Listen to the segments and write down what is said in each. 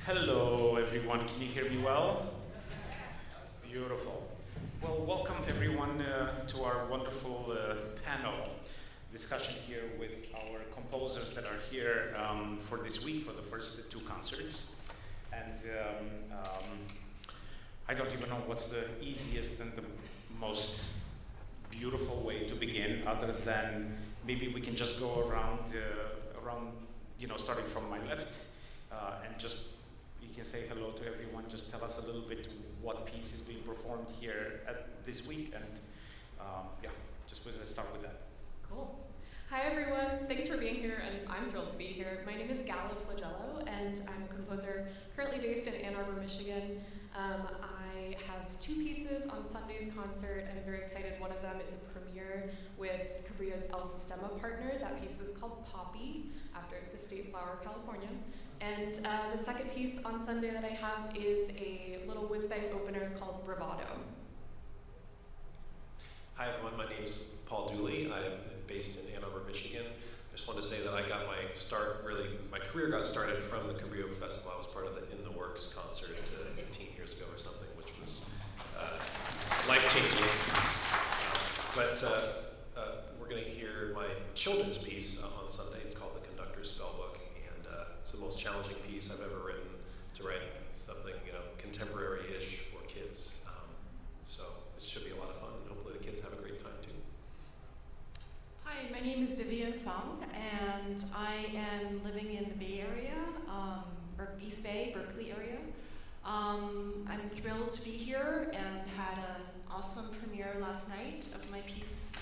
Hello, everyone. Can you hear me well? Beautiful. Well, welcome everyone to our wonderful panel discussion here with our composers that are here for this week for the first two concerts. And I don't even know what's the easiest and the most beautiful way to begin, other than maybe we can just go around, starting from my left, and just you can say hello to everyone. Just tell us a little bit what piece is being performed here at this week, and let's start with that. Cool. Hi everyone, thanks for being here, and I'm thrilled to be here. My name is Gala Flagello, and I'm a composer currently based in Ann Arbor, Michigan. I have two pieces on Sunday's concert, and I'm very excited. One of them is a premiere with Cabrillo's El Sistema partner. That piece is called Poppy, after the state flower of California. And the second piece on Sunday that I have is a little whiz-bang opener called Bravado. Hi everyone, my name is Paul Dooley. I'm based in Ann Arbor, Michigan. I just want to say that I got my start, my career got started from the Cabrillo Festival. I was part of the In the Works concert 15 years ago or something, which was life-changing. We're going to hear my children's piece on Sunday. It's called The Conductor's Spellbook, and it's the most challenging piece I've ever written, to write something contemporary-ish for kids. So it should be a lot of fun, and hopefully the kids have a great time too. Hi, my name is Vivian Fong, and I am living in the Bay Area, or East Bay, Berkeley area. I'm thrilled to be here and had an awesome premiere last night of my piece,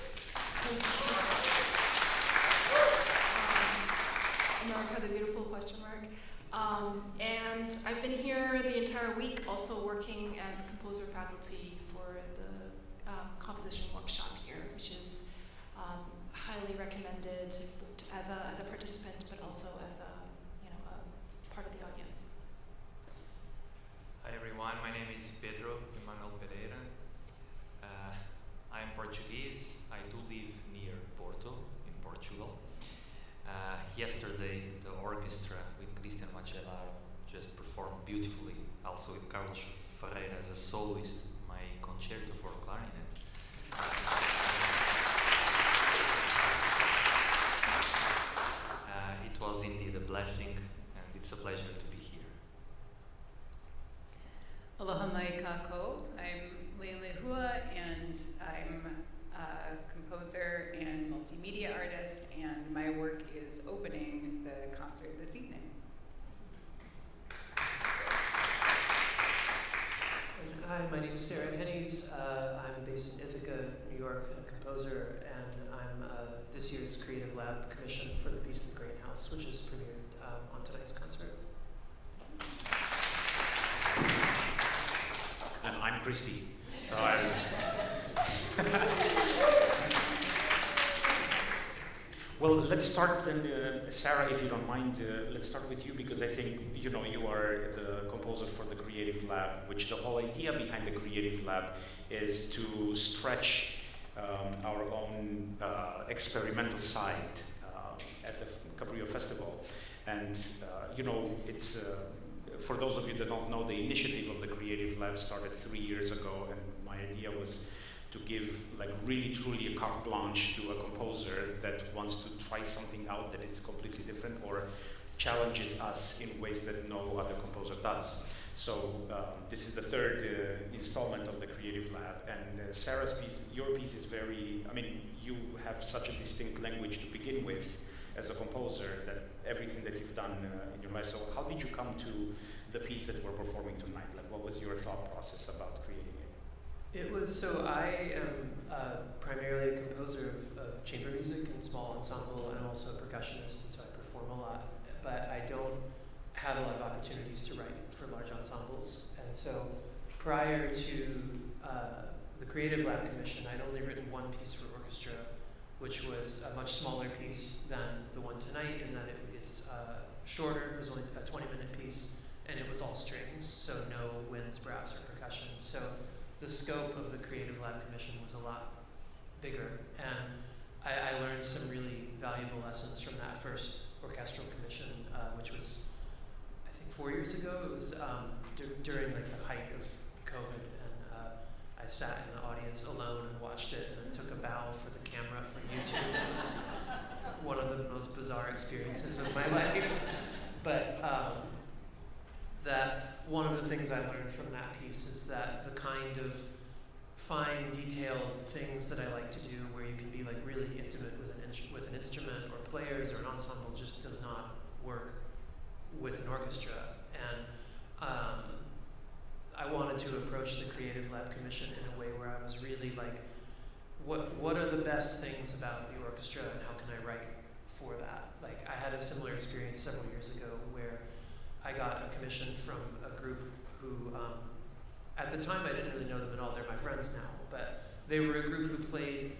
America the Beautiful, question mark. And I've been here the entire week also working as composer faculty for the composition workshop here, which is highly recommended as a participant, but also as a part of the audience. Hi everyone, my name is Pedro Emanuel Pereira. I'm Portuguese. I do live near Porto, in Portugal. Yesterday, the orchestra with Cristi Măcelaru just performed beautifully, also with Carlos Ferreira as a soloist, my concerto for clarinet. It was indeed a blessing, and it's a pleasure to be here. Aloha mai kako. I'm Leila Hua, and I'm a composer and multimedia artist, and my work is opening the concert this evening. Hi, my name is Sarah Hennies. I'm based in Ithaca, New York, a composer, and I'm this year's Creative Lab commission for the piece The Great House, which is premiered on tonight's concert. And I'm Cristi. So I just Well, let's start then, Sarah, if you don't mind, let's start with you, because I think, you are the composer for the Creative Lab, which the whole idea behind the Creative Lab is to stretch our own experimental side at the Cabrillo Festival. And, it's, for those of you that don't know, the initiative of the Creative Lab started 3 years ago, and my idea was to give really truly a carte blanche to a composer that wants to try something out that it's completely different or challenges us in ways that no other composer does. So this is the third installment of the Creative Lab, and Sarah's piece, your piece is you have such a distinct language to begin with as a composer, that everything that you've done in your life. So how did you come to the piece that we're performing tonight? What was your thought process about creating it? I am primarily a composer of chamber music and small ensemble, and I'm also a percussionist, and so I perform a lot, but I don't have a lot of opportunities to write for large ensembles. And so prior to the Creative Lab commission, I'd only written one piece for orchestra, which was a much smaller piece than the one tonight, in that it's shorter. It was only a 20-minute piece, and it was all strings, so no winds, brass, or percussion. So the scope of the Creative Lab commission was a lot bigger, and I learned some really valuable lessons from that first orchestral commission, which was, I think, 4 years ago. It was during like the height of COVID, and I sat in the audience alone and watched it, and then took a bow for the camera for YouTube. It was one of the most bizarre experiences of my life. But that one of the things I learned from that piece is that the kind of fine, detailed things that I like to do, where you can be like really intimate with an instrument or players or an ensemble, just does not work with an orchestra. And I wanted to approach the Creative Lab Commission in a way where I was really like, what are the best things about the orchestra, and how can I write for that? Like, I had a similar experience several years ago where I got a commission from a group who, at the time I didn't really know them at all, they're my friends now, but they were a group who played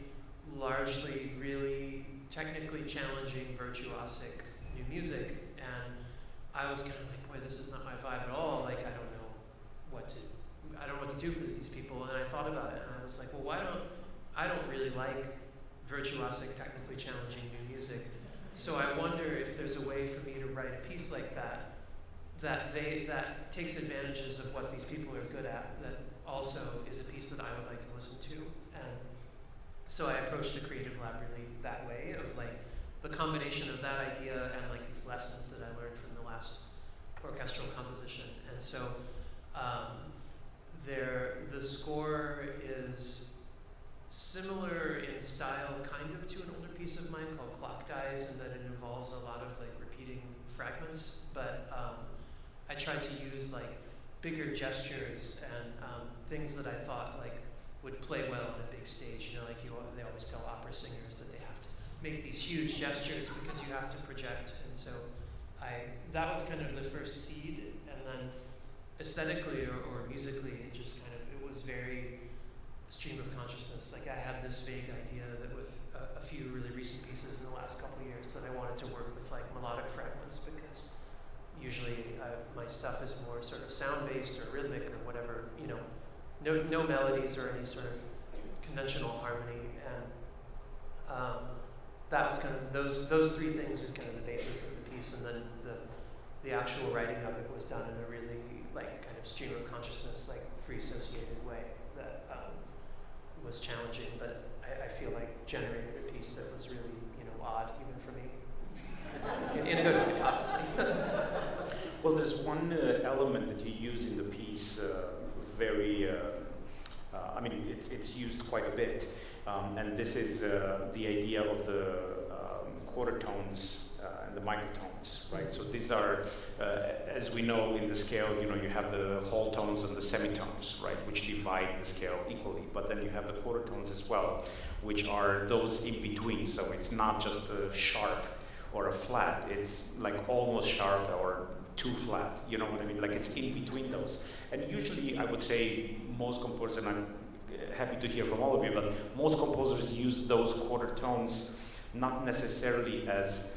largely really technically challenging, virtuosic new music, and I was kind of like, boy, this is not my vibe at all, like I don't know what to do for these people. And I thought about it, and I was like, well, I don't really like virtuosic, technically challenging new music, so I wonder if there's a way for me to write a piece like that that takes advantages of what these people are good at, that also is a piece that I would like to listen to. And so I approached the Creative Lab really that way, of like the combination of that idea and like these lessons that I learned from the last orchestral composition. And so the score is similar in style kind of to an older piece of mine called Clock Dies, in that it involves a lot of like repeating fragments, but I tried to use like bigger gestures and things that I thought like would play well on a big stage. You know, like they always tell opera singers that they have to make these huge gestures because you have to project. And so that was kind of the first seed, and then aesthetically or musically, it was very stream of consciousness. Like, I had this vague idea that with a few really recent pieces in the last couple of years that I wanted to work with like melodic fragments, because usually my stuff is more sort of sound-based or rhythmic or whatever, you know, no melodies or any sort of conventional harmony. And that was kind of, those three things were kind of the basis of the piece, and then the actual writing of it was done in a really like kind of stream of consciousness, like free associated way that was challenging, but I feel like generated a piece that was really, you know, odd even for me. In a good way, obviously. Well, there's one element that you use in the piece very, I mean, it's used quite a bit, and this is the idea of the quarter tones and the microtones, right? So these are, as we know in the scale, you know, you have the whole tones and the semitones, right, which divide the scale equally, but then you have the quarter tones as well, which are those in between. So it's not just a sharp or a flat, it's like almost sharp or too flat, you know what I mean? Like, it's in between those. And usually I would say most composers, and I'm happy to hear from all of you, but most composers use those quarter tones not necessarily as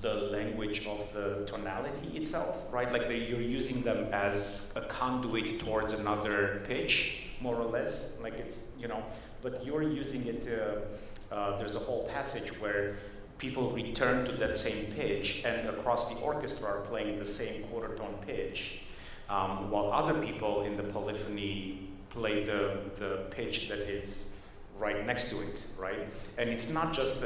the language of the tonality itself, right? Like, you're using them as a conduit towards another pitch, more or less. Like, it's, you know, but you're using it, there's a whole passage where people return to that same pitch, and across the orchestra are playing the same quarter tone pitch, while other people in the polyphony play the pitch that is right next to it, right? And it's not just,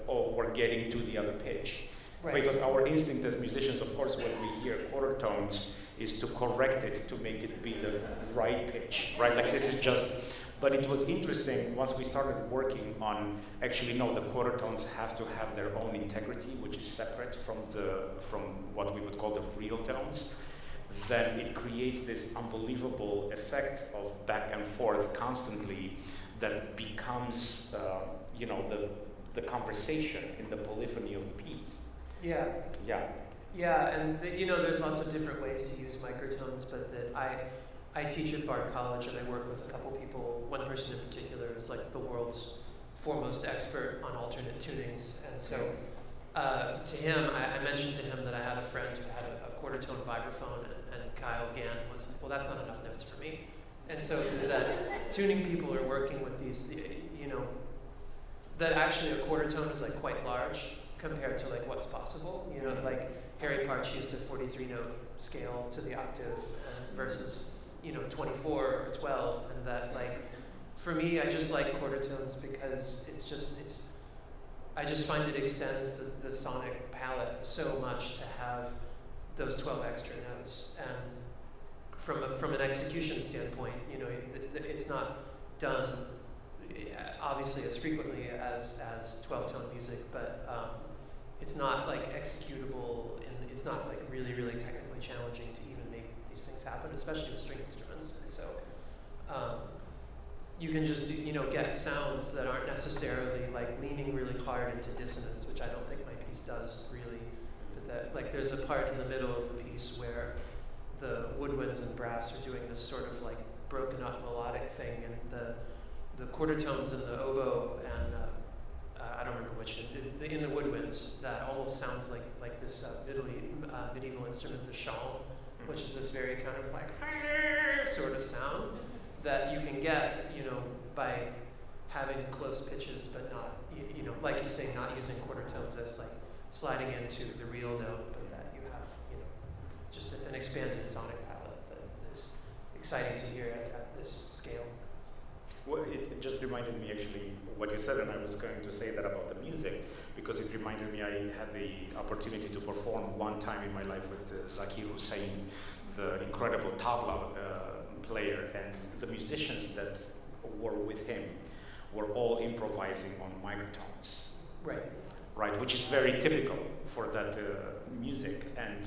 oh, we're getting to the other pitch. Right. Because our instinct as musicians, of course, when we hear quarter tones, is to correct it, to make it be the right pitch, right? Like, this is just, but it was interesting once we started working on, actually, no, the quarter tones have to have their own integrity, which is separate from what we would call the real tones. Then it creates this unbelievable effect of back and forth constantly that becomes, you know, the conversation in the polyphony of the piece. Yeah. Yeah. Yeah, and you know, there's lots of different ways to use microtones, but that I teach at Bard College, and I work with a couple people. One person in particular is like the world's foremost expert on alternate tunings, and so to him, I mentioned to him that I had a friend who had a quarter tone vibraphone, and Kyle Gann was, well, that's not enough notes for me. And so that tuning people are working with these, you know, that actually a quarter tone is like quite large compared to like what's possible. You know, like Harry Partch used a 43-note scale to the octave versus 24 or 12, and that like for me, I just like quarter tones because I just find it extends the sonic palette so much to have those 12 extra notes. And from an execution standpoint, it's not done obviously as frequently as 12-tone music, but it's not like executable, and it's not like really, really technically challenging to even make these things happen, especially with string instruments. And so you can just get sounds that aren't necessarily like leaning really hard into dissonance, which I don't think my piece does really. But that like there's a part in the middle of the piece where the woodwinds and brass are doing this sort of like broken up melodic thing, and the quarter tones and the oboe and I don't remember which in the woodwinds that almost sounds like this medieval instrument, the shawl, which is this very kind of like sort of sound that you can get by having close pitches, but not like you say, not using quarter tones as like sliding into the real note, but that you have just an expanded sonic palette that is exciting to hear at this scale. Well, it just reminded me actually what you said, and I was going to say that about the music, because it reminded me I had the opportunity to perform one time in my life with Zakir Hussain, the incredible tabla player, and the musicians that were with him were all improvising on microtones. Right, which is very typical for that music, and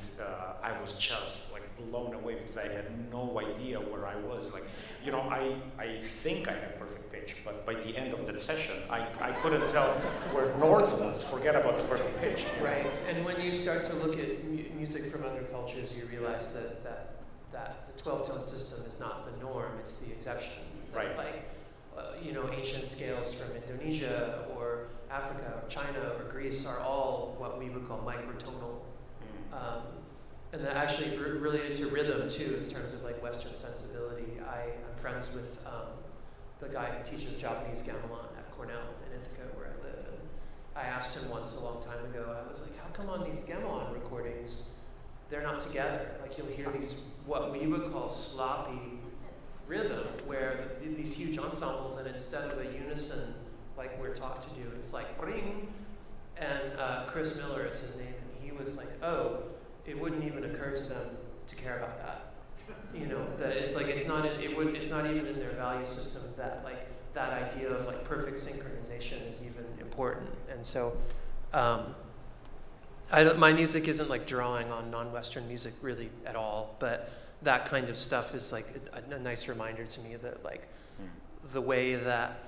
I was just like blown away because I had no idea where I was. Like, I think I had perfect pitch, but by the end of that session, I couldn't tell where north was. Forget about the perfect pitch. Right, and when you start to look at music from other cultures, you realize that the 12-tone system is not the norm; it's the exception. Right. Like, ancient scales from Indonesia or Africa or China or Greece are all what we would call microtonal. And that actually related to rhythm too, in terms of like Western sensibility. I'm friends with the guy who teaches Japanese gamelan at Cornell in Ithaca, where I live. And I asked him once a long time ago, I was like, how come on these gamelan recordings, they're not together? Like you'll hear these, what we would call sloppy rhythm, where these huge ensembles, and instead of a unison like we're taught to do, it's like ring. And Chris Miller is his name, and he was like, oh, it wouldn't even occur to them to care about that. That it's like it's not even in their value system that like that idea of like perfect synchronization is even important. And so my music isn't like drawing on non-Western music really at all, but that kind of stuff is like a nice reminder to me that like the way that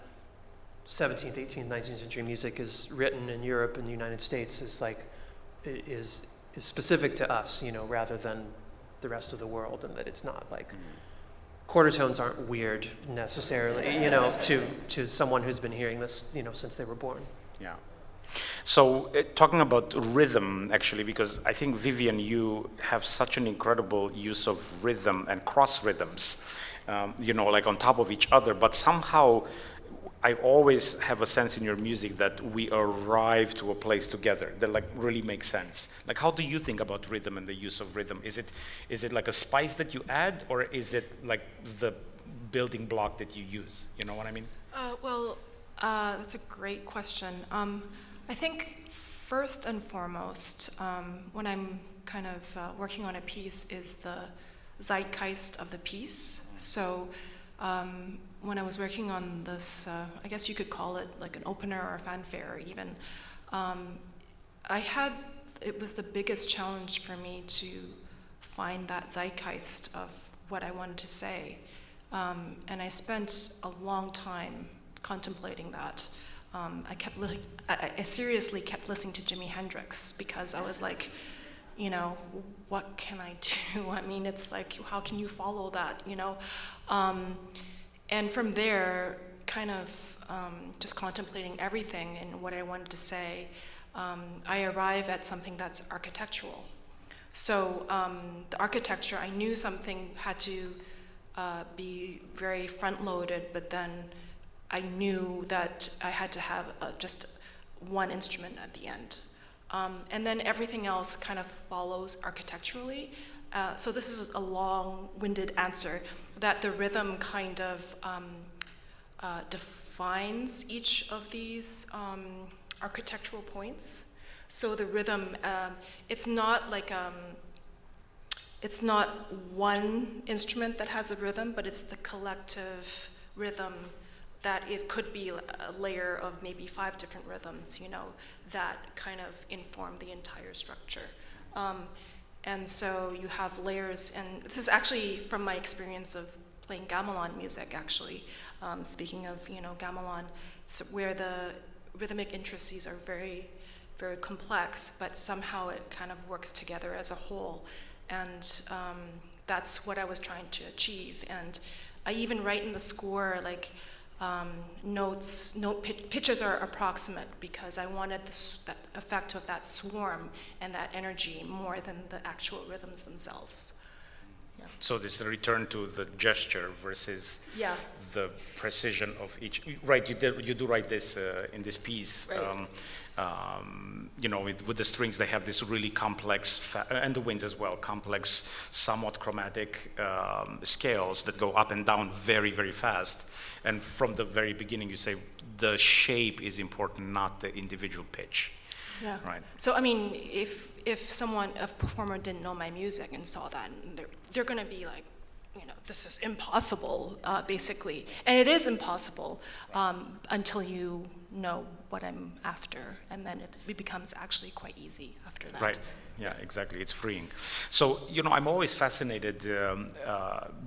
17th, 18th, 19th century music is written in Europe and the United States is like is specific to us, rather than the rest of the world, and that it's not like quarter tones aren't weird necessarily, to someone who's been hearing this, since they were born. Yeah. So talking about rhythm, actually, because I think, Vivian, you have such an incredible use of rhythm and cross rhythms, like on top of each other, but somehow I always have a sense in your music that we arrive to a place together that like really makes sense. Like, how do you think about rhythm and the use of rhythm? Is it like a spice that you add, or is it like the building block that you use? You know what I mean? That's a great question. I think first and foremost, when I'm kind of working on a piece, is the zeitgeist of the piece. So when I was working on this, I guess you could call it like an opener or a fanfare even, it was the biggest challenge for me to find that zeitgeist of what I wanted to say. And I spent a long time contemplating that. I seriously kept listening to Jimi Hendrix because I was like, what can I do? I mean, it's like, how can you follow that, And from there, kind of just contemplating everything and what I wanted to say, I arrive at something that's architectural. So the architecture, I knew something had to be very front-loaded, but then I knew that I had to have just one instrument at the end. And then everything else kind of follows architecturally. So this is a long-winded answer, that the rhythm kind of defines each of these architectural points. So the rhythm, it's not like, it's not one instrument that has a rhythm, but it's the collective rhythm that could be a layer of maybe 5 different rhythms, that kind of inform the entire structure. And so you have layers, and this is actually from my experience of playing gamelan music, actually. Speaking of, gamelan, so where the rhythmic intricacies are very, very complex, but somehow it kind of works together as a whole. And that's what I was trying to achieve. And I even write in the score, like, pitches are approximate because I wanted that effect of that swarm and that energy more than the actual rhythms themselves. Yeah. So this return to the gesture versus the precision of each. Right, you do write this in this piece. Right. With the strings, they have this really complex, and the winds as well, complex, somewhat chromatic scales that go up and down very, very fast. And from the very beginning, you say the shape is important, not the individual pitch. Yeah. Right. So I mean, if a performer didn't know my music and saw that, they're going to be like, this is impossible, basically. And it is impossible until you know what I'm after, and then it becomes actually quite easy after that. Right. Yeah, exactly. It's freeing. So, I'm always fascinated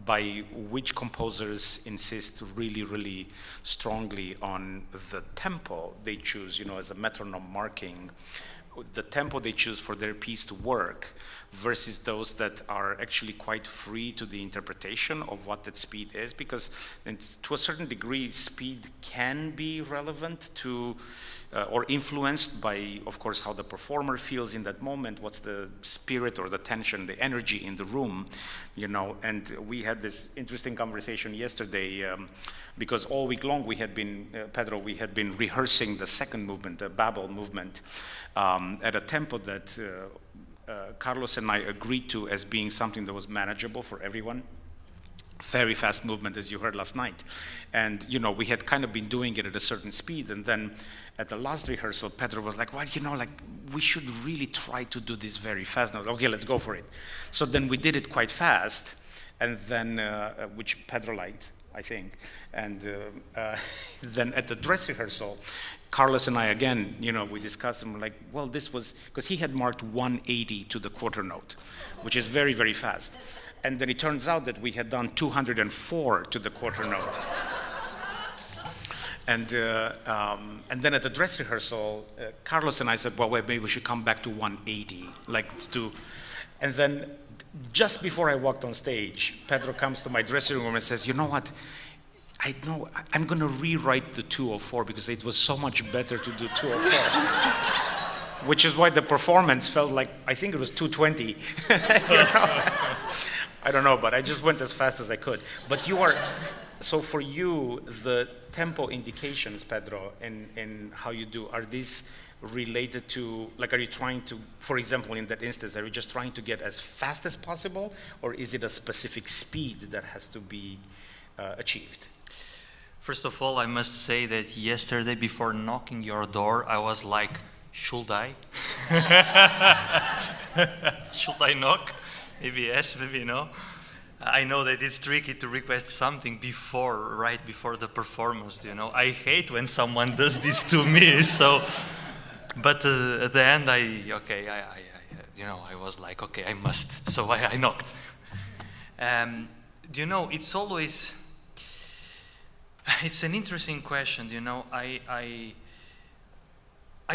by which composers insist really, really strongly on the tempo they choose, as a metronome marking, the tempo they choose for their piece to work versus those that are actually quite free to the interpretation of what that speed is, because to a certain degree, speed can be relevant to or influenced by, of course, how the performer feels in that moment, what's the spirit or the tension, the energy in the room, and we had this interesting conversation yesterday because all week long we had been, Pedro, we had been rehearsing the second movement, the Babel movement, at a tempo that Carlos and I agreed to as being something that was manageable for everyone. Very fast movement, as you heard last night. And, we had kind of been doing it at a certain speed. And then at the last rehearsal, Pedro was like, well, we should really try to do this very fast. And I was like, okay, let's go for it. So then we did it quite fast, and then, which Pedro liked, I think. And then at the dress rehearsal, Carlos and I, again, we discussed and we're like, well, this was, because he had marked 180 to the quarter note, which is very, very fast. And then it turns out that we had done 204 to the quarter note. And then at the dress rehearsal, Carlos and I said, well, wait, maybe we should come back to 180, and then just before I walked on stage, Pedro comes to my dressing room and says, you know what? I know, I'm going to rewrite the 204 because it was so much better to do 204. Which is why the performance felt like, I think it was 220. I don't know, but I just went as fast as I could. But so for you, the tempo indications, Pedro, in how you do, are these related to, are you trying to, for example, in that instance, are you just trying to get as fast as possible, or is it a specific speed that has to be achieved? First of all, I must say that yesterday, before knocking your door, I was like, should I? Should I knock? Maybe yes, maybe no. I know that it's tricky to request something right before the performance, I hate when someone does this to me, so... But at the end, I was like, okay, I must. So I knocked. It's always... It's an interesting question, I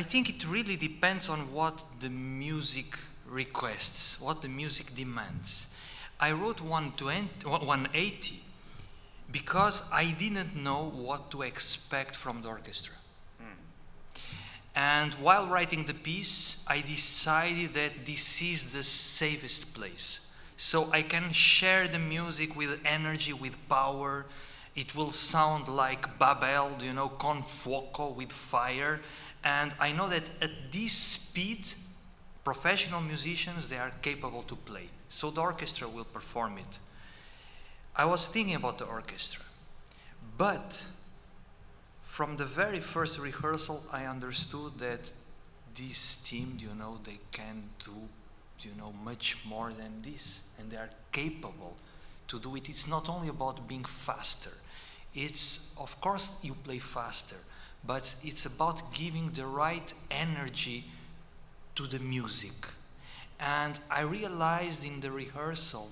think it really depends on what the music requests, what the music demands. I wrote 180 because I didn't know what to expect from the orchestra. And while writing the piece, I decided that this is the safest place. So I can share the music with energy, with power, It will sound like Babel, you know, con fuoco, with fire. And I know that at this speed, professional musicians, they are capable to play. So the orchestra will perform it. I was thinking about the orchestra. But from the very first rehearsal, I understood that this team, you know, they can do, you know, much more than this. And they are capable to do it. It's not only about being faster. It's, of course, you play faster, but it's about giving the right energy to the music. And I realized in the rehearsal,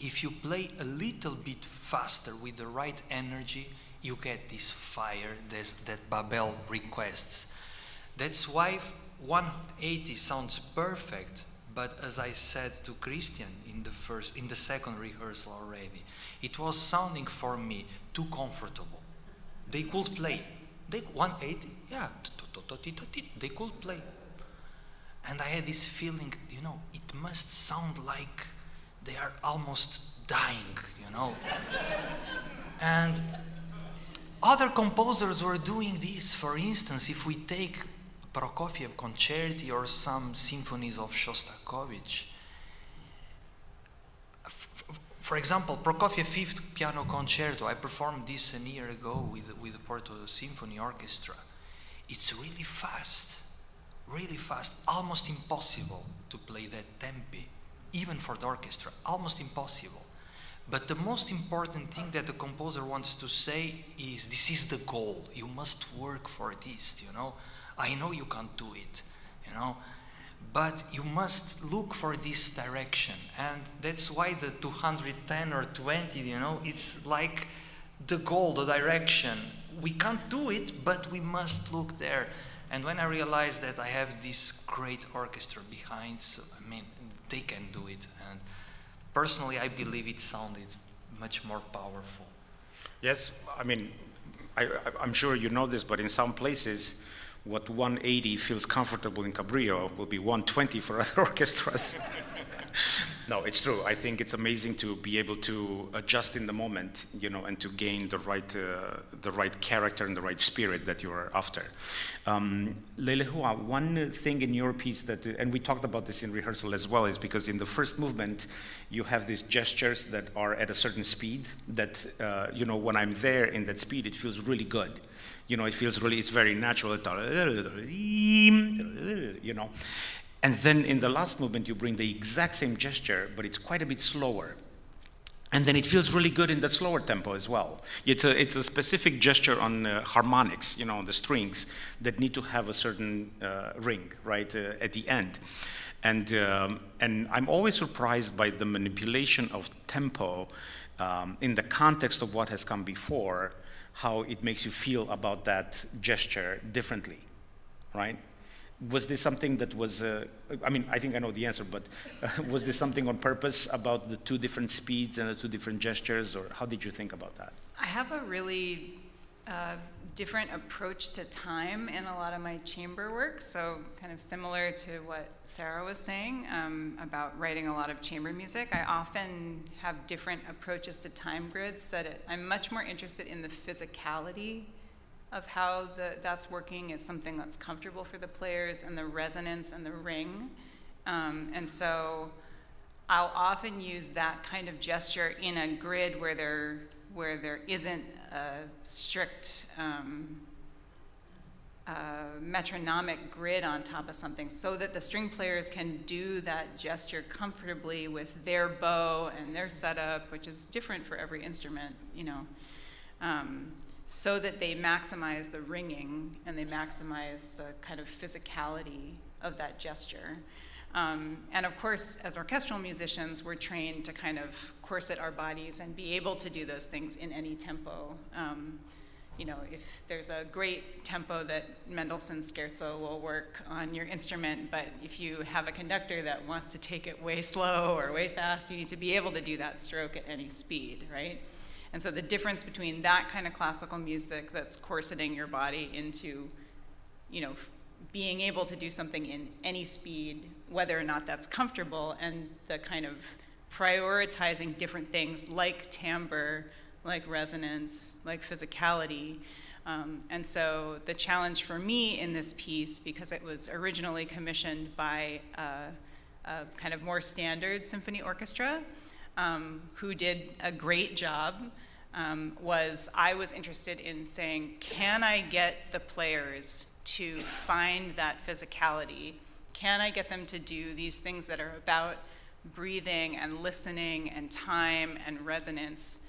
if you play a little bit faster with the right energy, you get this fire that Babel requests. That's why 180 sounds perfect, but as I said to Christian in the second rehearsal already, it was sounding for me too comfortable. They could play. 180, yeah, they could play. And I had this feeling, you know, it must sound like they are almost dying, you know. And other composers were doing this. For instance, if we take Prokofiev concerti or some symphonies of Shostakovich. For example, Prokofiev Fifth Piano Concerto, I performed this a year ago with the Porto Symphony Orchestra. It's really fast, almost impossible to play that tempi, even for the orchestra, almost impossible. But the most important thing that the composer wants to say is, this is the goal, you must work for this, you know. I know you can't do it, you know, but you must look for this direction. And that's why the 210 or 20, you know, it's like the goal, the direction. We can't do it, but we must look there. And when I realized that I have this great orchestra behind, so, I mean, they can do it. And personally, I believe it sounded much more powerful. Yes, I mean, I'm sure you know this, but in some places, what 180 feels comfortable in Cabrillo will be 120 for other orchestras. No, it's true. I think it's amazing to be able to adjust in the moment, you know, and to gain the right character and the right spirit that you are after. Lelehua, one thing in your piece that, and we talked about this in rehearsal as well, is because in the first movement, you have these gestures that are at a certain speed that, you know, when I'm there in that speed, it feels really good. You know, it feels really, it's very natural, you know. And then in the last movement, you bring the exact same gesture, but it's quite a bit slower. And then it feels really good in the slower tempo as well. It's a specific gesture on harmonics, you know, on the strings that need to have a certain ring, right, at the end. And I'm always surprised by the manipulation of tempo in the context of what has come before, how it makes you feel about that gesture differently, right? Was this something that was, I mean, I think I know the answer, but was this something on purpose about the two different speeds and the two different gestures, or how did you think about that? I have a really different approach to time in a lot of my chamber work, so kind of similar to what Sarah was saying about writing a lot of chamber music. I often have different approaches to time grids I'm much more interested in the physicality of how that's working. It's something that's comfortable for the players, and the resonance and the ring. And so I'll often use that kind of gesture in a grid where there isn't a strict metronomic grid on top of something, so that the string players can do that gesture comfortably with their bow and their setup, which is different for every instrument, you know. So that they maximize the ringing and they maximize the kind of physicality of that gesture. And of course, as orchestral musicians, we're trained to kind of corset our bodies and be able to do those things in any tempo. You know, if there's a great tempo that Mendelssohn's Scherzo will work on your instrument, but if you have a conductor that wants to take it way slow or way fast, you need to be able to do that stroke at any speed, right? And so the difference between that kind of classical music that's corseting your body into, you know, being able to do something in any speed, whether or not that's comfortable, and the kind of prioritizing different things like timbre, like resonance, like physicality. And so the challenge for me in this piece, because it was originally commissioned by a kind of more standard symphony orchestra, who did a great job, was I was interested in saying, can I get the players to find that physicality? Can I get them to do these things that are about breathing and listening and time and resonance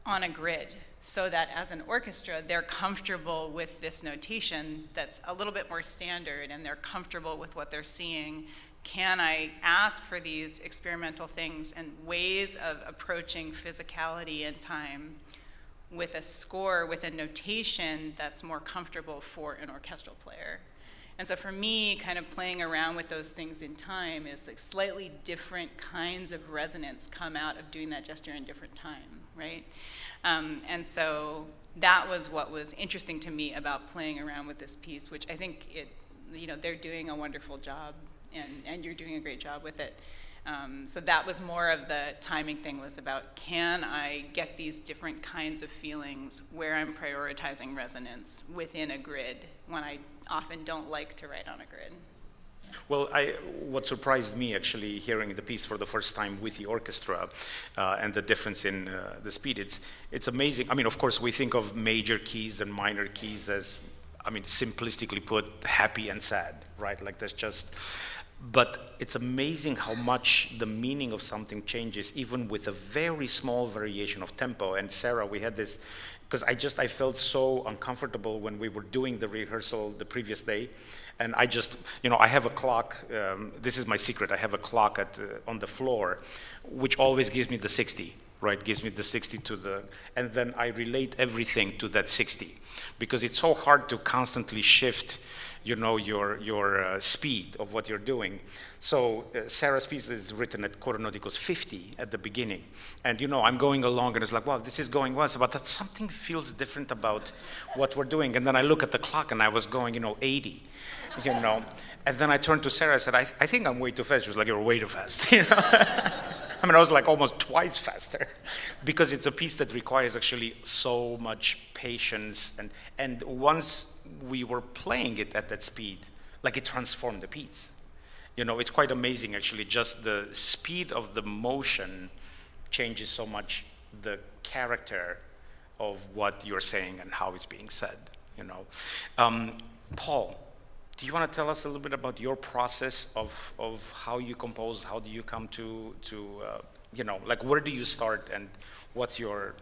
on a grid, so that as an orchestra, they're comfortable with this notation that's a little bit more standard and they're comfortable with what they're seeing? Can I ask for these experimental things and ways of approaching physicality and time with a score, with a notation that's more comfortable for an orchestral player? And so for me, kind of playing around with those things in time is like slightly different kinds of resonance come out of doing that gesture in different time, right? And so that was what was interesting to me about playing around with this piece, which I think they're doing a wonderful job, and you're doing a great job with it. So that was more of the timing thing, was about, can I get these different kinds of feelings where I'm prioritizing resonance within a grid when I often don't like to write on a grid. Well, what surprised me actually hearing the piece for the first time with the orchestra and the difference in the speed, it's amazing. I mean, of course, we think of major keys and minor keys as, I mean, simplistically put, happy and sad, right? Like that's just, but it's amazing how much the meaning of something changes even with a very small variation of tempo. And Sarah, we had this, because I felt so uncomfortable when we were doing the rehearsal the previous day. And I just, I have a clock, this is my secret, I have a clock on the floor, which always gives me the 60, right? Gives me the 60 and then I relate everything to that 60, because it's so hard to constantly shift, your speed of what you're doing. So Sarah's piece is written at Coronautico's 50 at the beginning. And I'm going along and it's like, wow, this is going well, but that something feels different about what we're doing. And then I look at the clock and I was going, 80, And then I turned to Sarah, I said, I think I'm way too fast. She was like, you're way too fast, I mean, I was like almost twice faster, because it's a piece that requires actually so much patience. And once we were playing it at that speed, like it transformed the piece. It's quite amazing actually, just the speed of the motion changes so much the character of what you're saying and how it's being said, Paul, do you want to tell us a little bit about your process of how you compose? How do you come to like where do you start and what's your,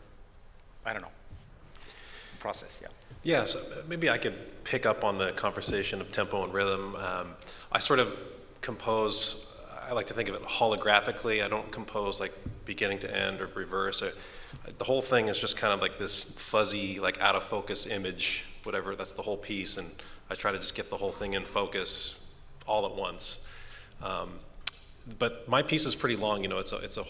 process? Yeah. Yeah, so maybe I could pick up on the conversation of tempo and rhythm. I sort of compose, I like to think of it holographically. I don't compose like beginning to end or reverse. The whole thing is just kind of like this fuzzy, like out of focus image, whatever, that's the whole piece. And I try to just get the whole thing in focus all at once. But my piece is pretty long, it's a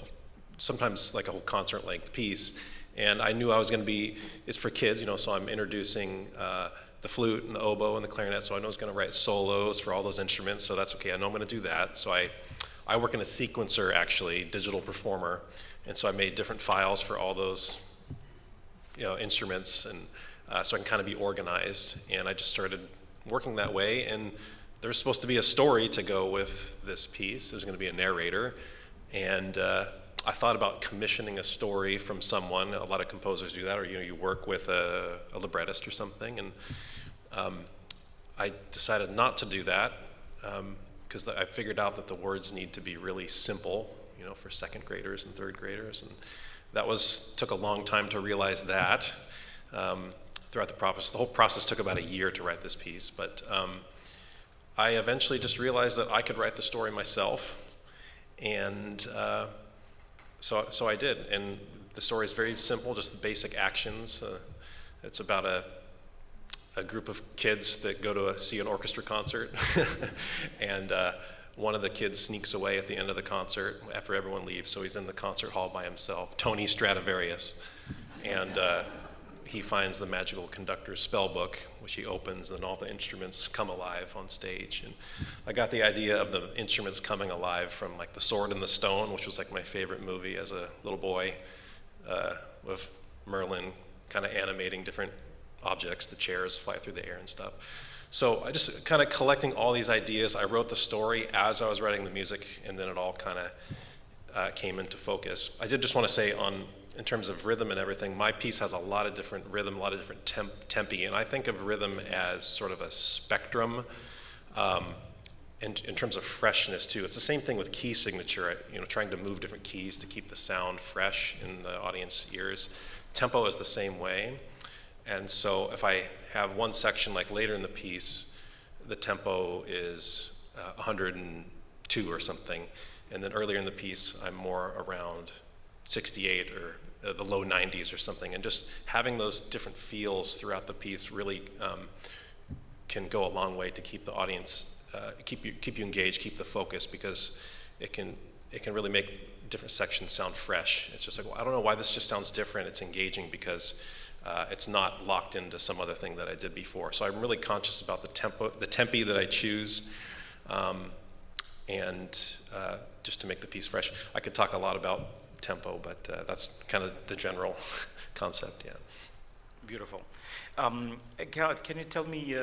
sometimes like a whole concert length piece. And I knew I was going to be, it's for kids, so I'm introducing the flute and the oboe and the clarinet, so I know I was going to write solos for all those instruments, so that's okay, I know I'm going to do that. So I work in a sequencer, actually, digital performer, and so I made different files for all those instruments, and so I can kind of be organized. And I just started working that way, and there's supposed to be a story to go with this piece. There's going to be a narrator, and I thought about commissioning a story from someone. A lot of composers do that, or you work with a librettist or something. And I decided not to do that because I figured out that the words need to be really simple, for second graders and third graders. And that took a long time to realize that throughout the process. The whole process took about a year to write this piece, but I eventually just realized that I could write the story myself, and so I did. And the story is very simple, just the basic actions. It's about a group of kids that go to see an orchestra concert, and one of the kids sneaks away at the end of the concert after everyone leaves, so he's in the concert hall by himself, Tony Stradivarius, and he finds the magical conductor's spell book, which he opens, and all the instruments come alive on stage. And I got the idea of the instruments coming alive from like The Sword and the Stone, which was like my favorite movie as a little boy, with Merlin, kind of animating different objects. The chairs fly through the air and stuff. So I just kind of collecting all these ideas. I wrote the story as I was writing the music, and then it all kind of came into focus. I did just want to say, in terms of rhythm and everything, my piece has a lot of different rhythm, a lot of different tempi, and I think of rhythm as sort of a spectrum. In terms of freshness too, it's the same thing with key signature. Trying to move different keys to keep the sound fresh in the audience ears. Tempo is the same way, and so if I have one section like later in the piece, the tempo is 102 or something, and then earlier in the piece I'm more around 68 or the low 90s or something, and just having those different feels throughout the piece really can go a long way to keep the audience. Keep you engaged, keep the focus, because it can really make different sections sound fresh. It's just like, well, I don't know why this just sounds different. It's engaging because it's not locked into some other thing that I did before. So I'm really conscious about the tempi that I choose, and just to make the piece fresh. I could talk a lot about tempo, but that's kind of the general concept. Yeah. Beautiful. Garrett, can you tell me?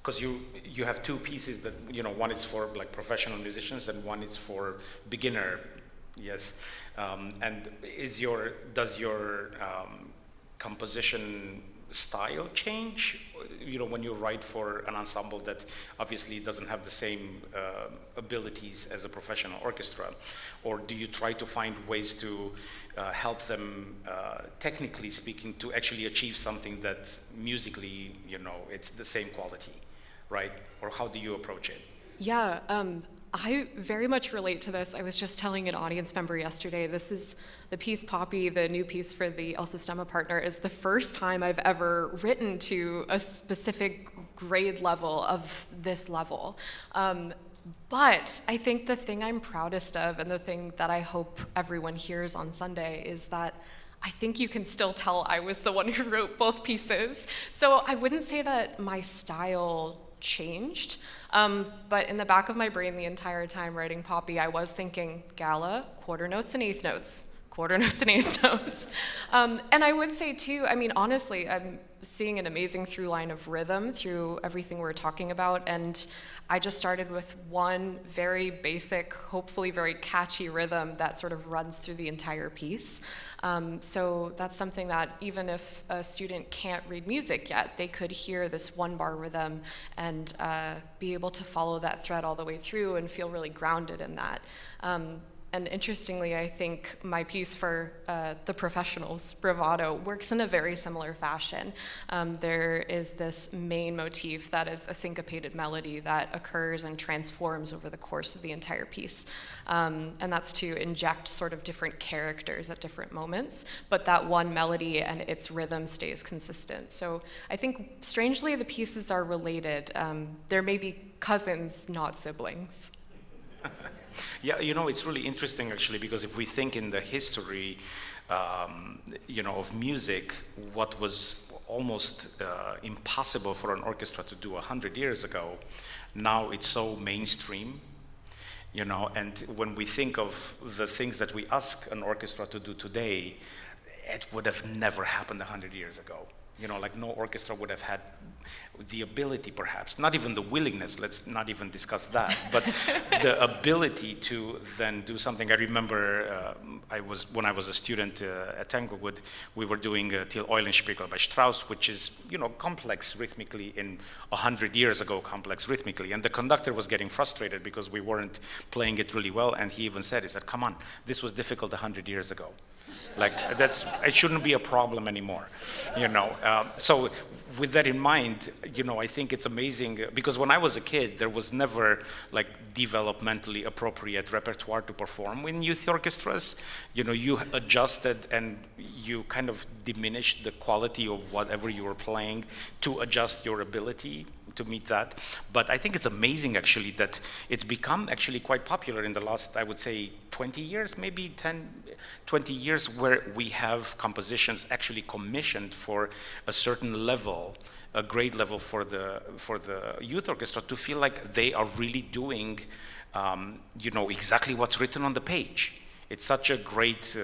Because you have two pieces that, one is for like professional musicians and one is for beginner, yes. And does your composition style change, when you write for an ensemble that obviously doesn't have the same abilities as a professional orchestra? Or do you try to find ways to help them, technically speaking, to actually achieve something that musically, it's the same quality? Right? Or how do you approach it? Yeah, I very much relate to this. I was just telling an audience member yesterday, this is the piece Poppy, the new piece for the El Sistema partner, is the first time I've ever written to a specific grade level of this level. But I think the thing I'm proudest of, and the thing that I hope everyone hears on Sunday, is that I think you can still tell I was the one who wrote both pieces. So I wouldn't say that my style changed, but in the back of my brain the entire time writing Poppy, I was thinking Gala, quarter notes and eighth notes, quarter notes and eighth notes. And I would say too, honestly, I'm seeing an amazing through line of rhythm through everything we're talking about, and I just started with one very basic, hopefully very catchy rhythm that sort of runs through the entire piece. So that's something that even if a student can't read music yet, they could hear this one bar rhythm and be able to follow that thread all the way through and feel really grounded in that. And interestingly, I think my piece for the professionals, Bravado, works in a very similar fashion. There is this main motif that is a syncopated melody that occurs and transforms over the course of the entire piece. And that's to inject sort of different characters at different moments, but that one melody and its rhythm stays consistent. So I think, strangely, the pieces are related. There may be cousins, not siblings. Yeah, it's really interesting actually, because if we think in the history, of music, what was almost impossible for an orchestra to do 100 years ago, now it's so mainstream, and when we think of the things that we ask an orchestra to do today, it would have never happened 100 years ago. Like no orchestra would have had the ability, perhaps, not even the willingness, let's not even discuss that, but the ability to then do something. I remember when I was a student at Tanglewood, we were doing Till Eulenspiegel by Strauss, which is, complex rhythmically, in 100 years ago, complex rhythmically. And the conductor was getting frustrated because we weren't playing it really well, and he even said, come on, this was difficult 100 years ago. Like, it shouldn't be a problem anymore, So with that in mind, I think it's amazing, because when I was a kid, there was never like developmentally appropriate repertoire to perform in youth orchestras. You adjusted and you kind of diminished the quality of whatever you were playing to adjust your ability to meet that. But I think it's amazing actually that it's become actually quite popular in the last, I would say, 20 years, maybe 10, 20 years, where we have compositions actually commissioned for a certain level, a grade level for the youth orchestra, to feel like they are really doing, exactly what's written on the page. It's such a great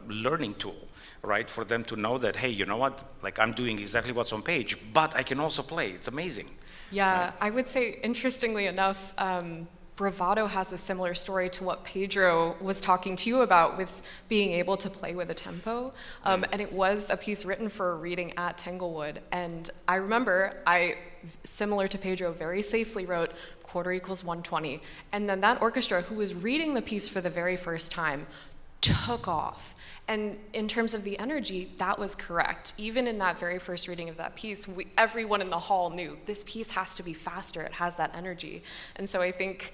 learning tool, right? For them to know that, hey, you know what? Like, I'm doing exactly what's on page, but I can also play. It's amazing. Yeah, I would say, interestingly enough, Bravado has a similar story to what Pedro was talking to you about with being able to play with a tempo. And it was a piece written for a reading at Tanglewood. And I remember similar to Pedro, very safely wrote quarter equals 120. And then that orchestra, who was reading the piece for the very first time, took off. And in terms of the energy, that was correct. Even in that very first reading of that piece, everyone in the hall knew this piece has to be faster. It has that energy. And so I think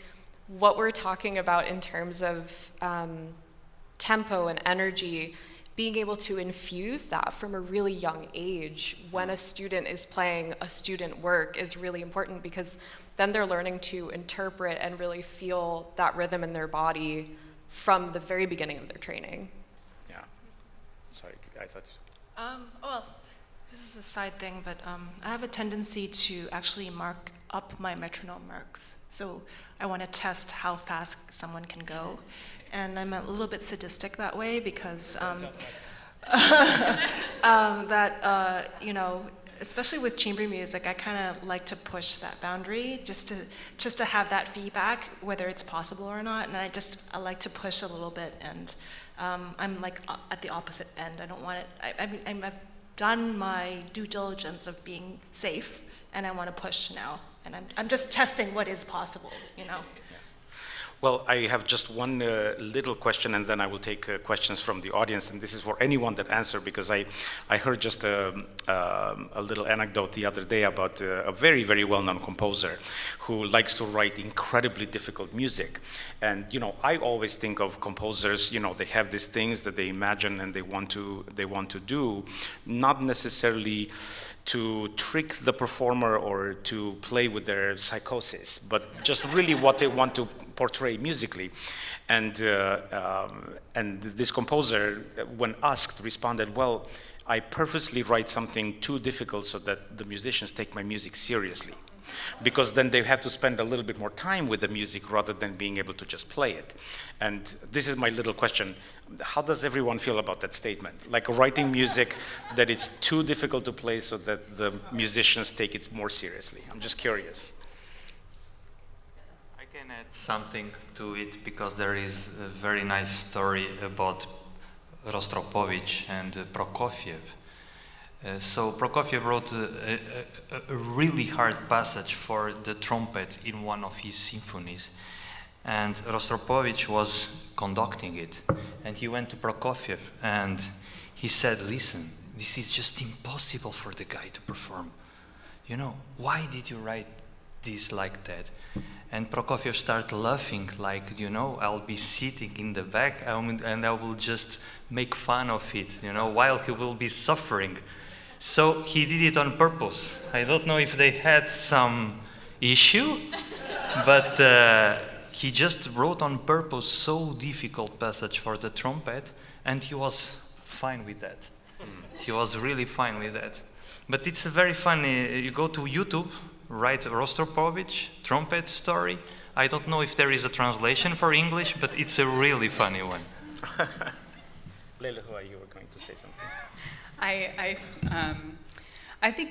what we're talking about in terms of tempo and energy, being able to infuse that from a really young age when a student is playing a student work is really important, because then they're learning to interpret and really feel that rhythm in their body from the very beginning of their training. Yeah. Sorry, I thought. Well, this is a side thing, but I have a tendency to actually mark up my metronome marks. So I want to test how fast someone can go. And I'm a little bit sadistic that way because especially with chamber music, I kind of like to push that boundary just to have that feedback, whether it's possible or not. And I like to push a little bit, and I'm like at the opposite end. I don't want it. I've done my due diligence of being safe, and I want to push now. And I'm just testing what is possible, you know. Well, I have just one little question, and then I will take questions from the audience. And this is for anyone that answer, because I heard just a little anecdote the other day about a very, very well-known composer who likes to write incredibly difficult music. And I always think of composers. They have these things that they imagine and they want to do, not necessarily to trick the performer or to play with their psychosis, but just really what they want to portray musically. And this composer, when asked, responded, well, I purposely write something too difficult so that the musicians take my music seriously, because then they have to spend a little bit more time with the music rather than being able to just play it. And this is my little question. How does everyone feel about that statement? Like writing music that it's too difficult to play so that the musicians take it more seriously. I'm just curious. I can add something to it, because there is a very nice story about Rostropovich and Prokofiev. So Prokofiev wrote a really hard passage for the trumpet in one of his symphonies, and Rostropovich was conducting it, and he went to Prokofiev and he said, listen, this is just impossible for the guy to perform. Why did you write this like that? And Prokofiev started laughing, like, I'll be sitting in the back and I will just make fun of it, while he will be suffering. So he did it on purpose. I don't know if they had some issue, but he just wrote on purpose so difficult passage for the trumpet, and he was fine with that. He was really fine with that. But it's very funny. You go to YouTube, write Rostropovich trumpet story. I don't know if there is a translation for English, but it's a really funny one. Leila, you were going to say something. I think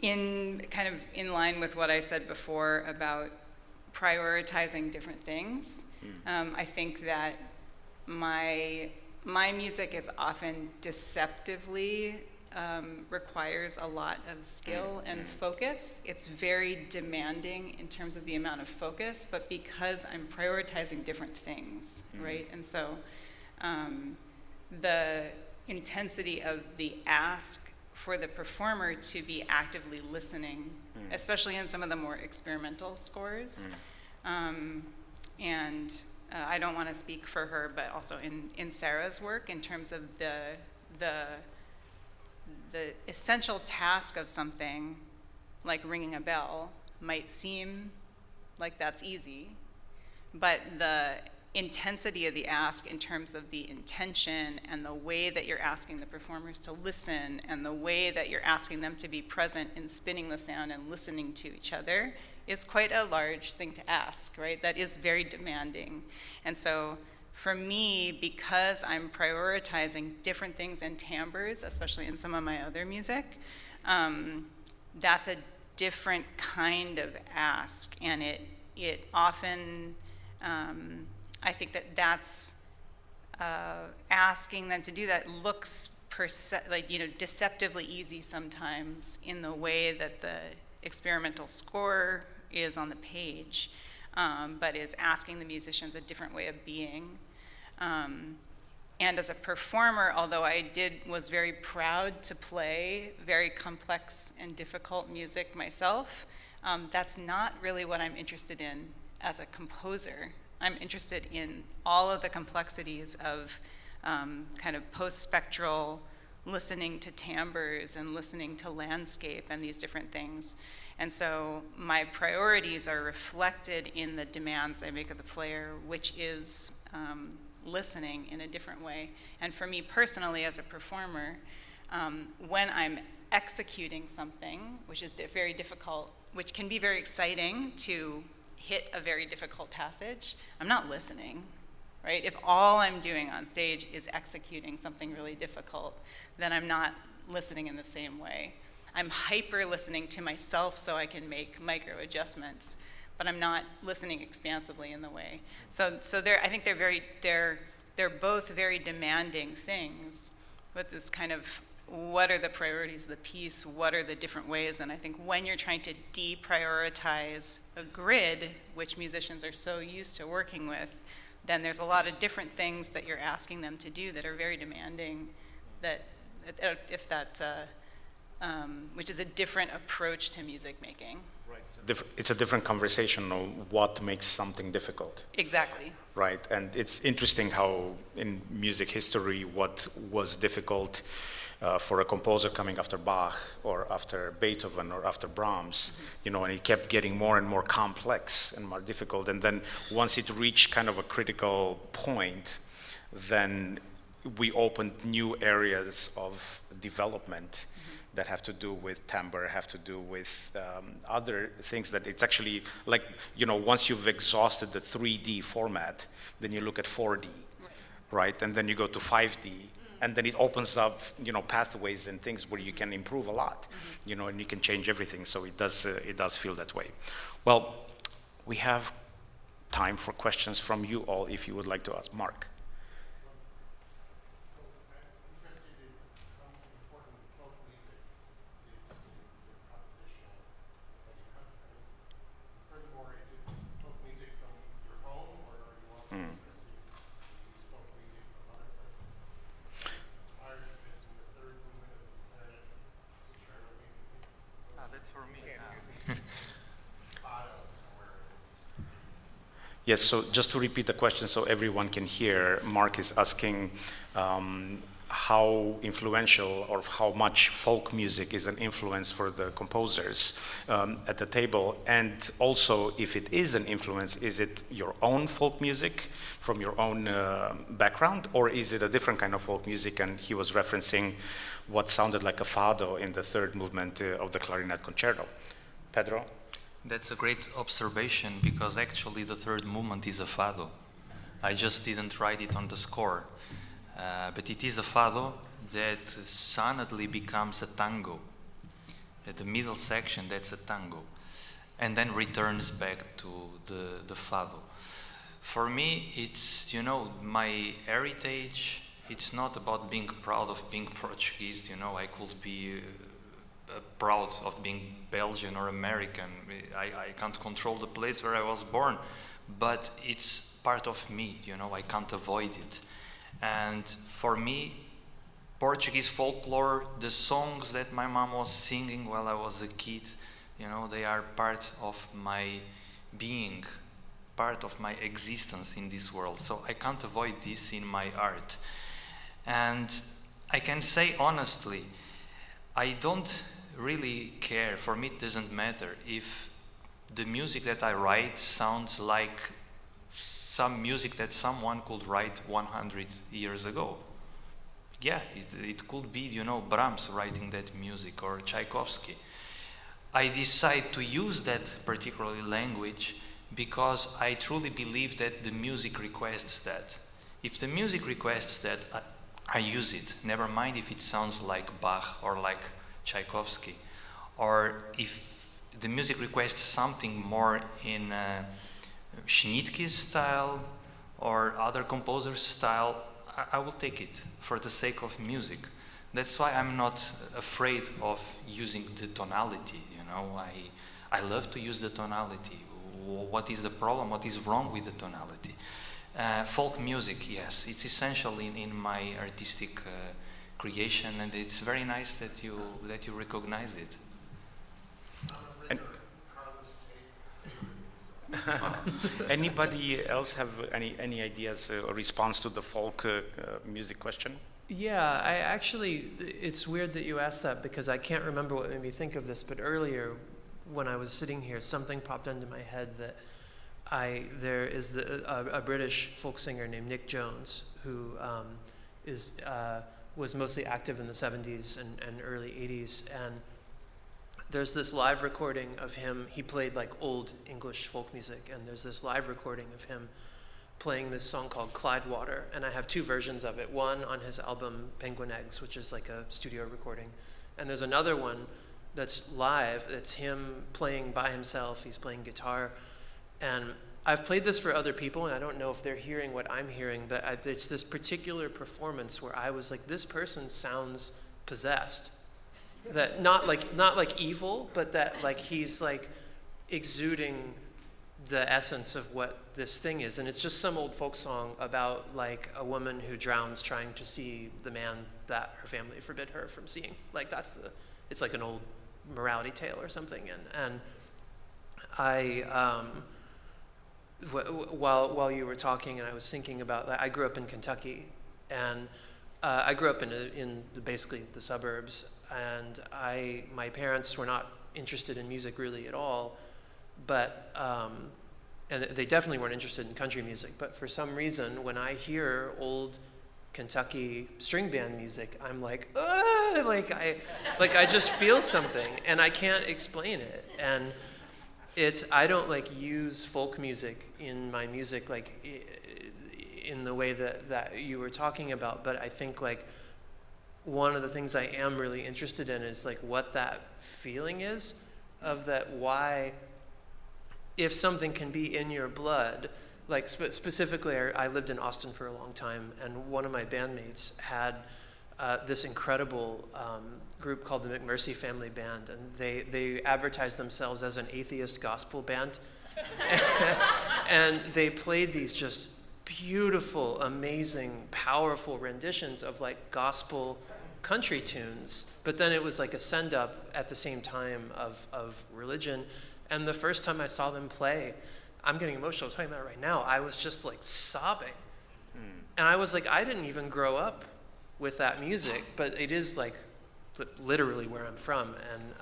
in line with what I said before about prioritizing different things, I think that my music is often deceptively requires a lot of skill and focus. It's very demanding in terms of the amount of focus, but because I'm prioritizing different things, right? And so the intensity of the ask for the performer to be actively listening, especially in some of the more experimental scores. And I don't want to speak for her, but also in Sarah's work, in terms of the essential task of something like ringing a bell might seem like that's easy, but the intensity of the ask in terms of the intention and the way that you're asking the performers to listen and the way that you're asking them to be present in spinning the sound and listening to each other is quite a large thing to ask, right? That is very demanding. And so for me, because I'm prioritizing different things in timbres, especially in some of my other music, that's a different kind of ask, and it often, I think that's asking them to do that looks deceptively easy sometimes in the way that the experimental score is on the page, but is asking the musicians a different way of being. And as a performer, although I was very proud to play very complex and difficult music myself, that's not really what I'm interested in as a composer. I'm interested in all of the complexities of kind of post-spectral listening to timbres and listening to landscape and these different things. And so my priorities are reflected in the demands I make of the player, which is listening in a different way. And for me personally, as a performer, when I'm executing something, which is very difficult, which can be very exciting to hit a very difficult passage, I'm not listening, right? If all I'm doing on stage is executing something really difficult, then I'm not listening in the same way. I'm hyper listening to myself so I can make micro adjustments, but I'm not listening expansively in the way. So I think they're both very demanding things, with this kind of what are the priorities of the piece, what are the different ways, and I think when you're trying to deprioritize a grid, which musicians are so used to working with, then there's a lot of different things that you're asking them to do that are very demanding, which is a different approach to music making. Right. It's a different conversation on what makes something difficult. Exactly. Right, and it's interesting how in music history what was difficult for a composer coming after Bach or after Beethoven or after Brahms, and it kept getting more and more complex and more difficult. And then once it reached kind of a critical point, then we opened new areas of development that have to do with timbre, have to do with other things that it's actually like, once you've exhausted the 3D format, then you look at 4D, right? And then you go to 5D, and then it opens up, pathways and things where you can improve a lot, and you can change everything. So it does feel that way. Well, we have time for questions from you all if you would like to ask. Mark. Yes, so just to repeat the question so everyone can hear, Mark is asking how influential or how much folk music is an influence for the composers at the table, and also if it is an influence, is it your own folk music from your own background, or is it a different kind of folk music? And he was referencing what sounded like a fado in the third movement of the clarinet concerto. Pedro? That's a great observation, because actually the third movement is a fado. I just didn't write it on the score. But it is a fado that sonately becomes a tango. At the middle section, that's a tango. And then returns back to the fado. For me, it's, my heritage, it's not about being proud of being Portuguese, I could be proud of being Belgian or American. I can't control the place where I was born, but it's part of me, I can't avoid it. And for me, Portuguese folklore, the songs that my mom was singing while I was a kid, they are part of my being, part of my existence in this world. So I can't avoid this in my art. And I can say honestly, I don't really care. For me, it doesn't matter if the music that I write sounds like some music that someone could write 100 years ago. Yeah, it could be, Brahms writing that music or Tchaikovsky. I decide to use that particular language because I truly believe that the music requests that. If the music requests that, I use it, never mind if it sounds like Bach or like Tchaikovsky, or if the music requests something more in Schnittke's style or other composers' style, I will take it for the sake of music. That's why I'm not afraid of using the tonality, you know. I love to use the tonality. What is the problem? What is wrong with the tonality? Folk music, yes, it's essential in my artistic creation, and it's very nice that you recognize it. Anybody else have any ideas or response to the folk music question? Yeah, I actually, it's weird that you asked that because I can't remember what made me think of this, but earlier when I was sitting here, something popped into my head that there is a British folk singer named Nick Jones who was mostly active in the 70s and early 80s, and there's this live recording of him. He played like old English folk music, and there's this live recording of him playing this song called Clydewater, and I have two versions of it. One on his album Penguin Eggs, which is like a studio recording, and there's another one that's live. It's him playing by himself. He's playing guitar, and I've played this for other people, and I don't know if they're hearing what I'm hearing, but it's this particular performance where I was like, this person sounds possessed. That not like evil, but that like he's like exuding the essence of what this thing is. And it's just some old folk song about like a woman who drowns trying to see the man that her family forbid her from seeing. Like it's like an old morality tale or something. And I while you were talking and I was thinking about that, I grew up in Kentucky, and I grew up in basically the suburbs, and my parents were not interested in music really at all, but and they definitely weren't interested in country music. But for some reason, when I hear old Kentucky string band music, I'm like, I just feel something, and I can't explain it. And I don't like use folk music in my music like in the way that you were talking about, but I think like one of the things I am really interested in is like what that feeling is of that, why, if something can be in your blood, like specifically I lived in Austin for a long time, and one of my bandmates had this incredible group called the McMurcy Family Band, and they advertised themselves as an atheist gospel band. And they played these just beautiful, amazing, powerful renditions of like gospel country tunes, but then it was like a send-up at the same time of religion. And the first time I saw them play, I'm getting emotional talking about it right now, I was just like sobbing. And I was like, I didn't even grow up with that music, but it is like literally where I'm from. And